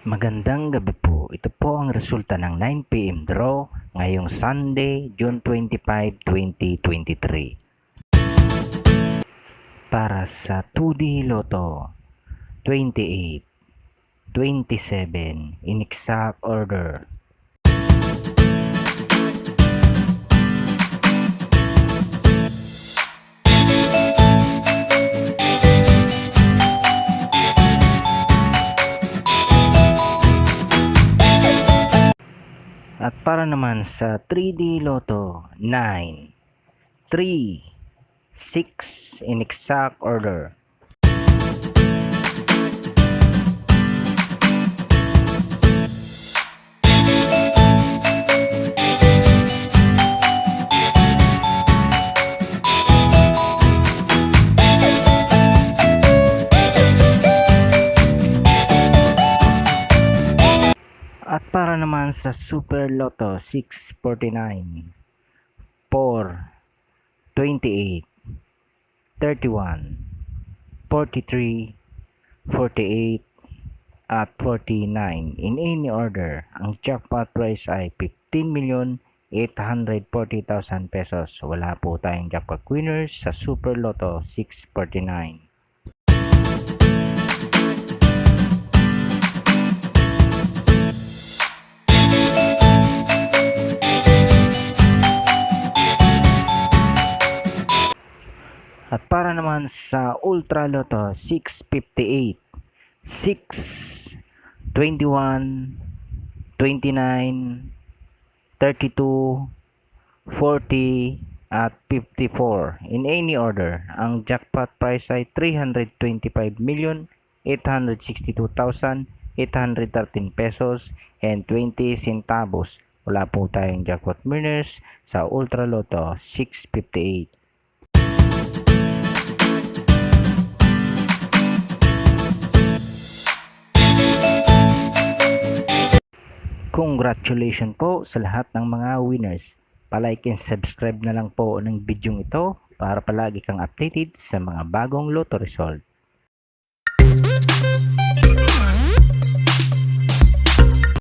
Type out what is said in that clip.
Magandang gabi po. Ito po ang resulta ng 9 PM draw ngayong Sunday, June 25, 2023. Para sa 2D Lotto, 28, 27 in exact order. At para naman sa 3D Lotto, 9, 3, 6 in exact order. At para naman sa Super Lotto 649, 4, 28, 31, 43, 48, at 49 in any order. Ang jackpot prize ay 15,840,000 pesos. Wala po tayong jackpot winners sa Super Lotto 649. At para naman sa Ultra Lotto 658, 6, 21, 29, 32, 40, at 54 in any order. Ang jackpot prize ay 325,862,813 pesos and 20 centavos. Wala po tayong jackpot winners sa Ultra Lotto 658. Congratulations po sa lahat ng mga winners. Palike and subscribe na lang po ng video ito para palagi kang updated sa mga bagong lotto result.